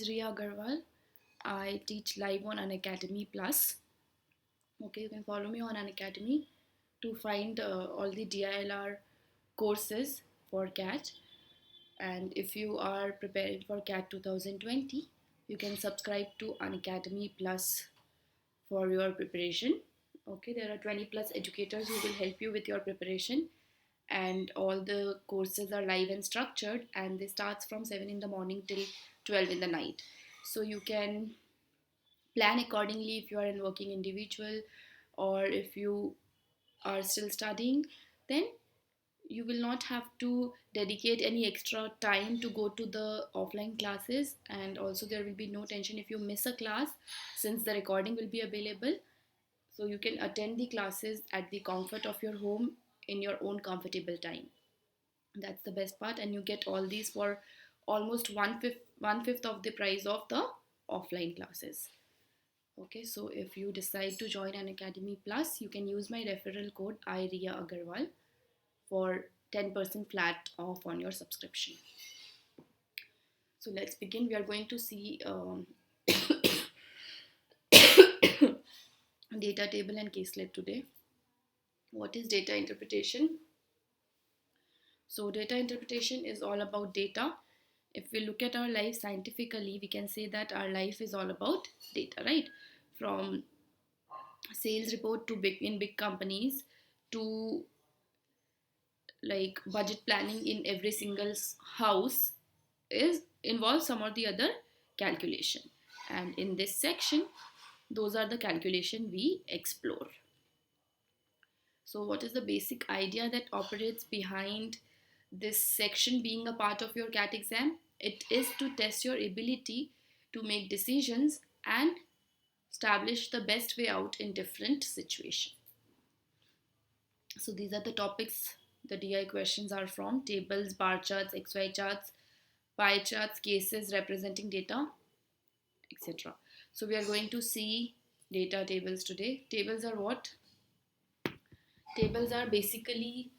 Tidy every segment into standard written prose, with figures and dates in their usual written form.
Riya Agarwal. I teach live on Unacademy Plus. Okay, you can follow me on Unacademy to find all the DILR courses for CAT. And if you are preparing for CAT 2020, you can subscribe to Unacademy Plus for your preparation. Okay, there are 20 plus educators who will help you with your preparation, and all the courses are live and structured, and they starts from 7 in the morning till 12 in the night. So you can plan accordingly if you are a working individual, or if you are still studying, then you will not have to dedicate any extra time to go to the offline classes, and also there will be no tension if you miss a class, since the recording will be available. So you can attend the classes at the comfort of your home in your own comfortable time. That's the best part, and you get all these for almost one fifth of the price of the offline classes. Okay, so if you decide to join Unacademy Plus, you can use my referral code Riya Agarwal for 10% flat off on your subscription. So let's begin. We are going to see data table and caselet today. What is data interpretation? So data interpretation is all about data. If we look at our life scientifically, we can say that our life is all about data, right? From sales report to big companies, to like budget planning in every single house, is involves some or the other calculation. And in this section, those are the calculation we explore. So what is the basic idea that operates behind this section being a part of your CAT exam? It is to test your ability to make decisions and establish the best way out in different situations. So these are the topics the DI questions are from: tables, bar charts, XY charts, pie charts, cases representing data, etc. So we are going to see data tables today. Tables are what? Tables are basically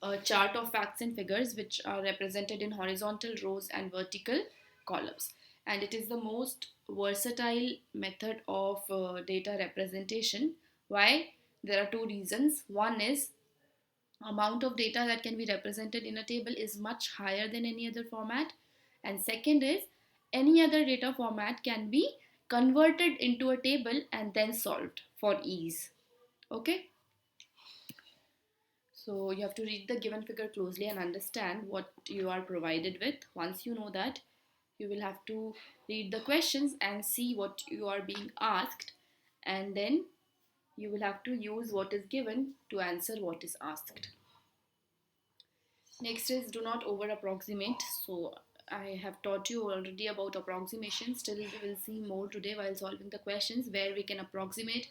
a chart of facts and figures which are represented in horizontal rows and vertical columns. And it is the most versatile method of data representation. Why? There are two reasons. One is amount of data that can be represented in a table is much higher than any other format. And second is any other data format can be converted into a table and then solved for ease. Okay? So you have to read the given figure closely and understand what you are provided with. Once you know that, you will have to read the questions and see what you are being asked, and then you will have to use what is given to answer what is asked. Next is do not over approximate. So I have taught you already about approximation. Still we will see more today while solving the questions, where we can approximate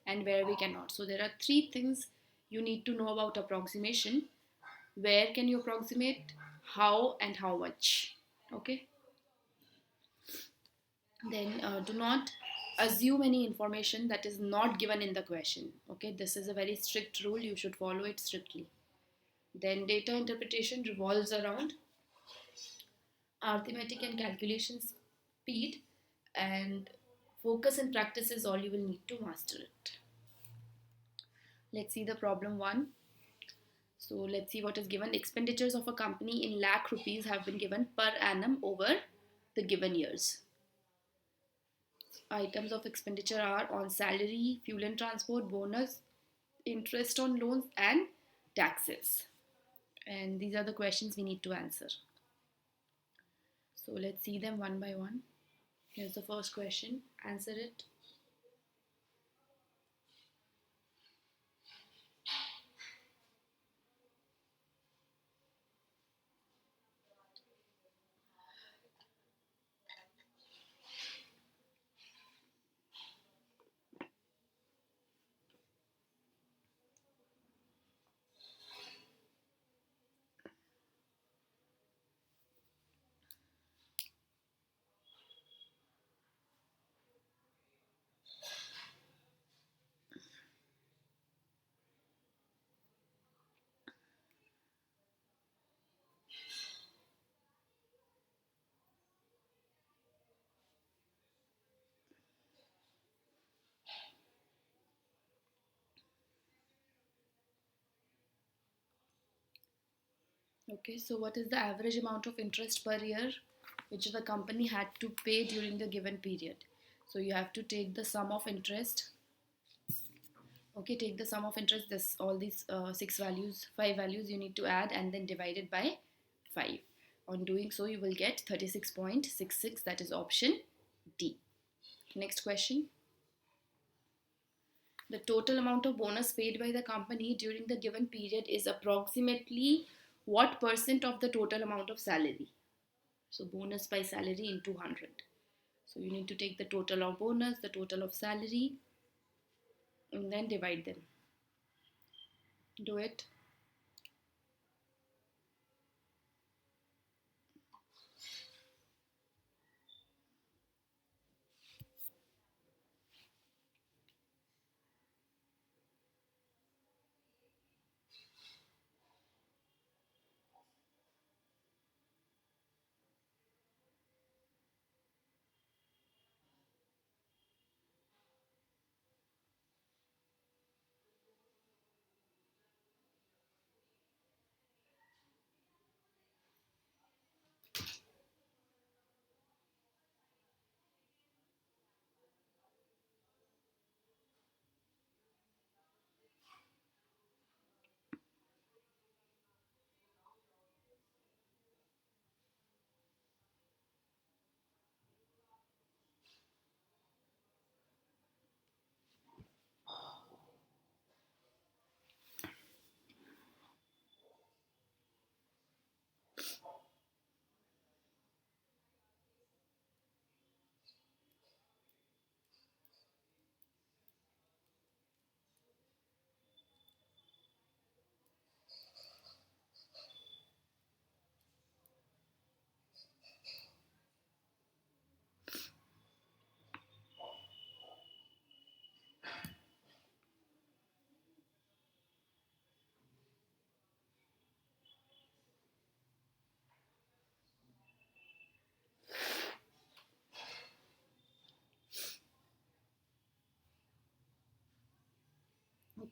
and where we cannot. So there are three things you need to know about approximation: where can you approximate, how, and how much. Okay, then do not assume any information that is not given in the question. Okay, this is a very strict rule, you should follow it strictly. Then data interpretation revolves around arithmetic and calculation speed, and focus and practice is all you will need to master it. Let's see the problem one. So let's see what is given. Expenditures of a company in lakh rupees have been given per annum over the given years. Items of expenditure are on salary, fuel and transport, bonus, interest on loans, and taxes. And these are the questions we need to answer. So let's see them one by one. Here's the first question. Answer it. Okay, so what is the average amount of interest per year which the company had to pay during the given period? So you have to take the sum of interest. Okay, take the sum of interest, this all these five values you need to add and then divide it by 5. On doing so, you will get 36.66. That is option D. Next question. The total amount of bonus paid by the company during the given period is approximately what percent of the total amount of salary? So bonus by salary into 100. So you need to take the total of bonus, the total of salary, and then divide them. Do it.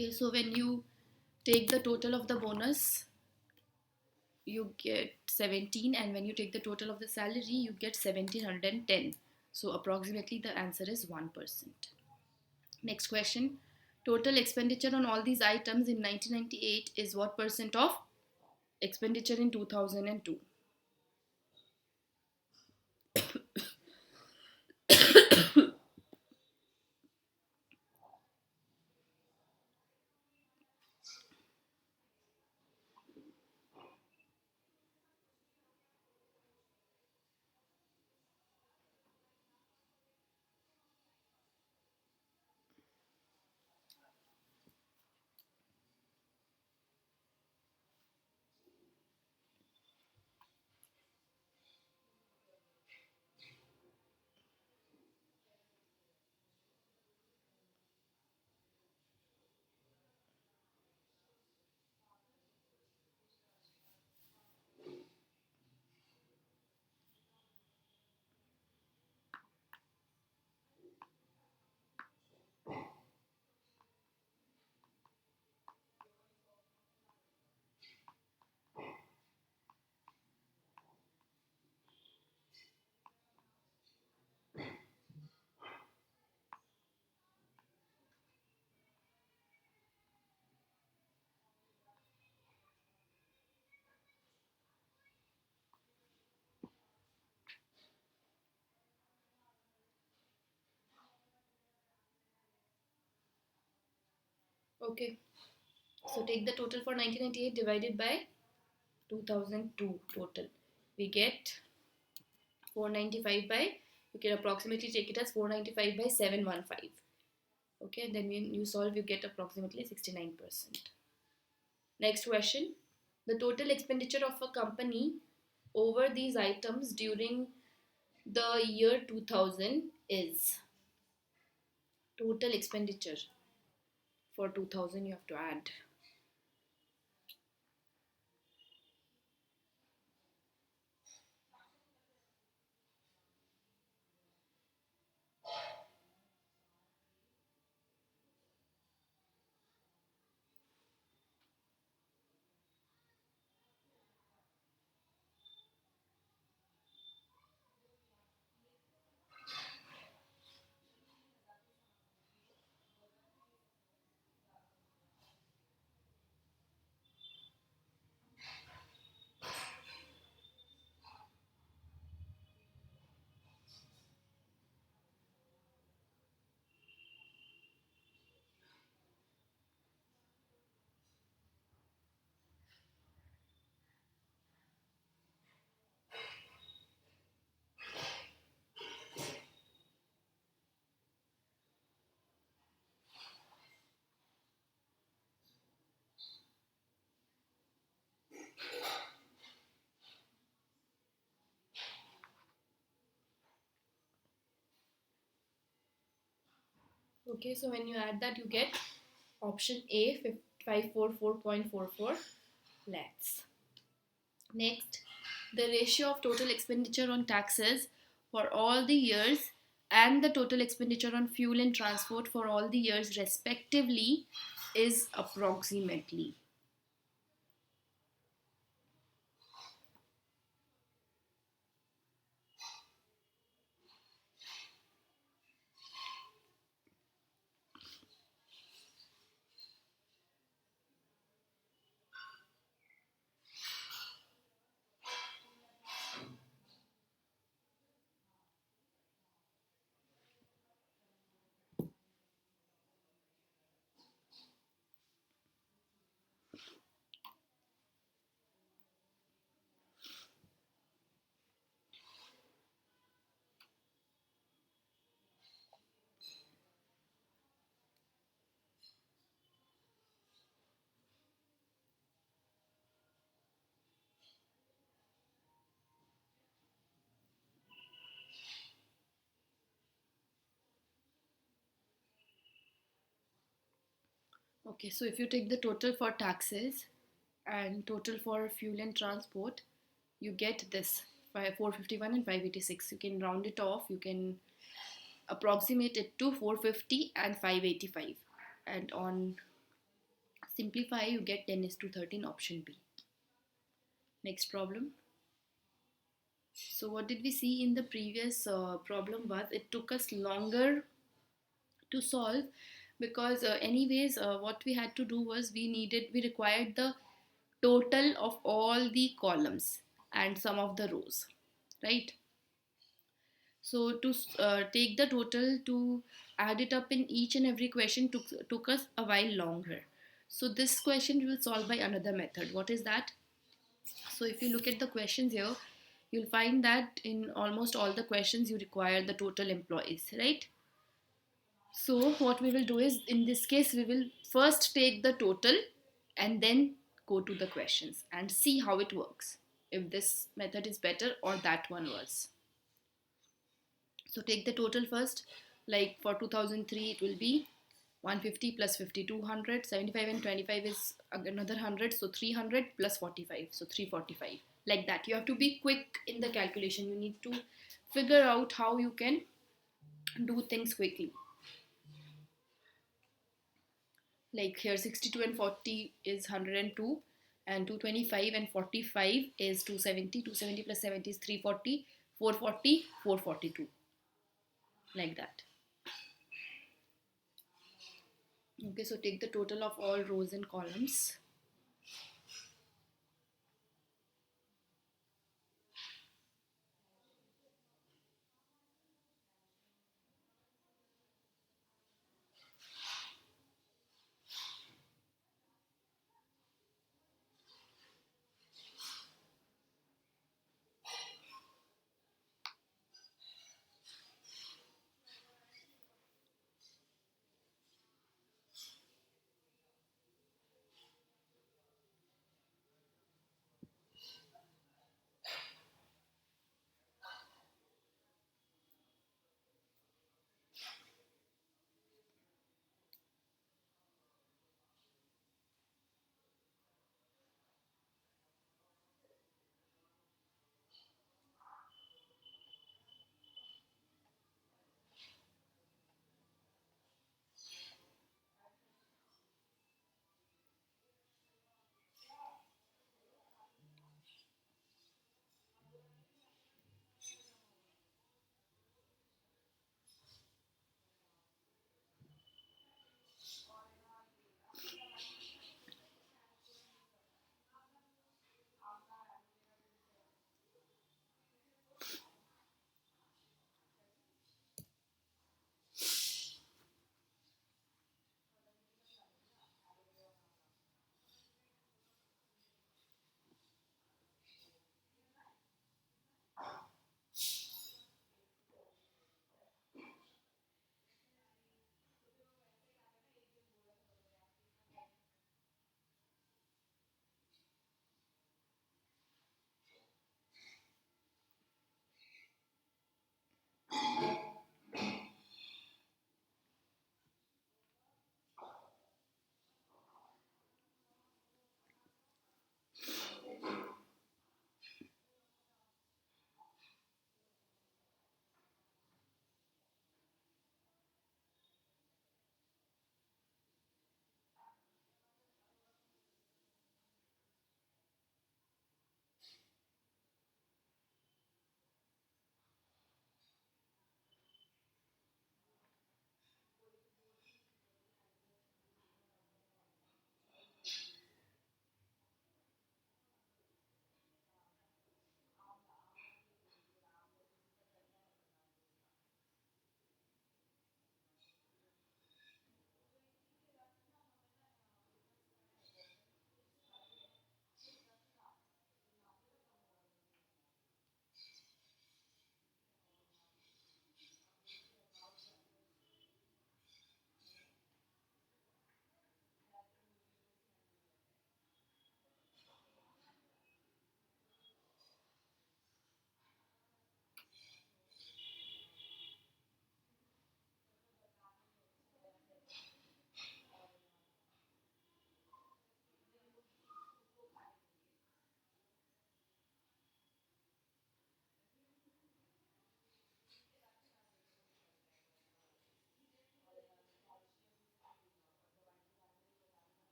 Okay, so when you take the total of the bonus, you get 17, and when you take the total of the salary, you get 1710. So approximately the answer is 1%. Next question. Total expenditure on all these items in 1998 is what percent of expenditure in 2002? Okay, so take the total for 1998 divided by 2002 total. We get 495 by, you can approximately take it as 495 by 715. Okay, then when you solve, you get approximately 69%. Next question. The total expenditure of a company over these items during the year 2000 is, total expenditure for 2000 you have to add. Okay, so when you add that, you get option A, 544.44 lakhs. Next, the ratio of total expenditure on taxes for all the years and the total expenditure on fuel and transport for all the years respectively is approximately. Okay, so if you take the total for taxes and total for fuel and transport, you get this 451 and 586. You can round it off, you can approximate it to 450 and 585. And on simplify, you get 10 is to 13, option B. Next problem. So what did we see in the previous problem was it took us longer to solve because anyways what we had to do was we required the total of all the columns and some of the rows, right? So to take the total to add it up in each and every question took us a while longer. So this question we will solve by another method. What is that? So if you look at the questions here, you'll find that in almost all the questions you require the total employees, right? So what we will do is, in this case, we will first take the total and then go to the questions and see how it works. If this method is better or that one was. So take the total first. Like for 2003, it will be 150 plus 50, 200, 75 and 25 is another 100. So 300 plus 45. So 345. Like that. You have to be quick in the calculation. You need to figure out how you can do things quickly. Like here 62 and 40 is 102 and 225 and 45 is 270. 270 plus 70 is 340, 440, 442, like that. Okay, so take the total of all rows and columns.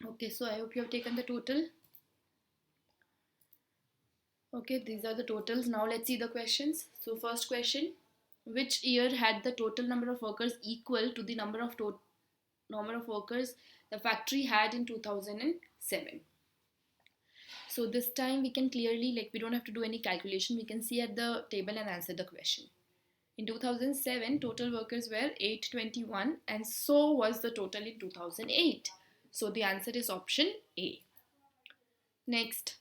Okay, so I hope you have taken the total. Okay, these are the totals. Now let's see the questions. So first question, which year had the total number of workers equal to the number of workers the factory had in 2007? So this time we can clearly, like, we don't have to do any calculation. We can see at the table and answer the question. In 2007, total workers were 821, and so was the total in 2008. So the answer is option A. Next,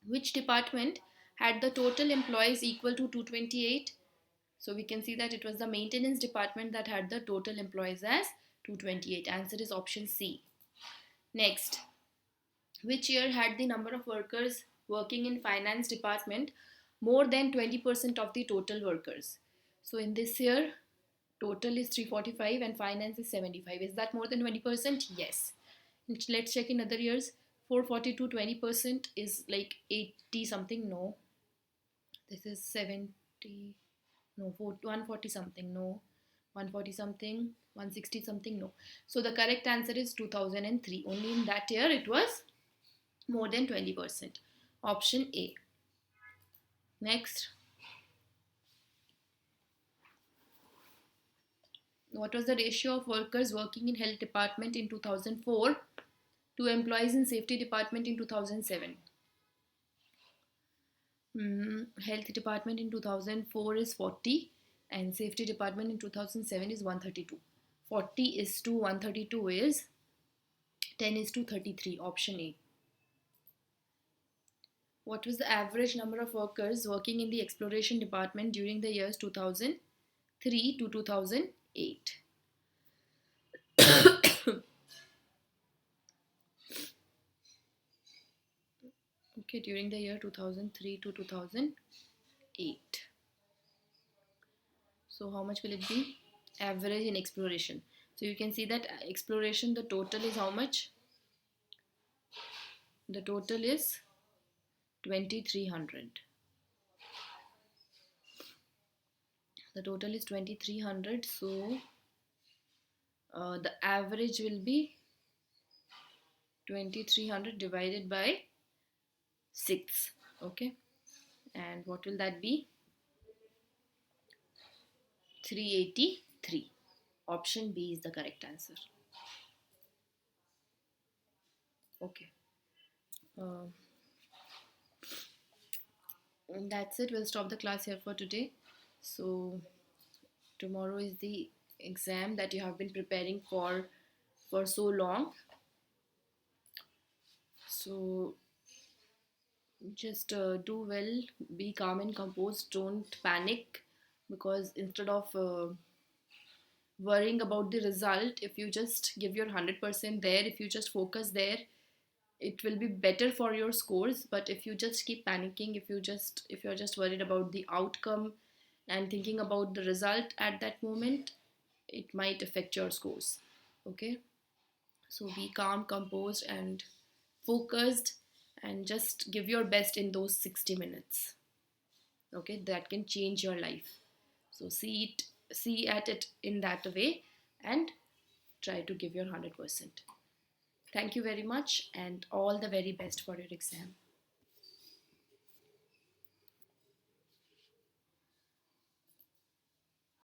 which department had the total employees equal to 228? So we can see that it was the maintenance department that had the total employees as 228. Answer is option C. Next, which year had the number of workers working in finance department more than 20% of the total workers? So in this year, total is 345 and finance is 75. Is that more than 20%? Yes. Let's check in other years. 442, 20% is like 80 something. No. This is 70. No. 140 something. No. 140 something. 160 something. No. So the correct answer is 2003. Only in that year it was more than 20%. Option A. Next, what was the ratio of workers working in health department in 2004 to employees in safety department in 2007? Health department in 2004 is 40 and safety department in 2007 is 132. 40 is to 132 is 10 is to 33. Option A. What was the average number of workers working in the exploration department during the years 2003 to 2008? Okay, during the year 2003 to 2008. So how much will it be? Average in exploration. So you can see that exploration, the total is how much? The total is 2300. The total is 2300. So the average will be 2300 divided by 6. Okay. And what will that be? 383. Option B is the correct answer. Okay. Uh, and that's it. We'll stop the class here for today. So tomorrow is the exam that you have been preparing for so long. So just do well, be calm and composed, don't panic, because instead of worrying about the result, if you just give your 100% there, if you just focus there, it will be better for your scores. But if you just keep panicking, if you're just worried about the outcome and thinking about the result at that moment, it might affect your scores. Okay, so be calm, composed and focused, and just give your best in those 60 minutes. Okay, that can change your life. So see at it in that way, and try to give your 100%. Thank you very much, and all the very best for your exam.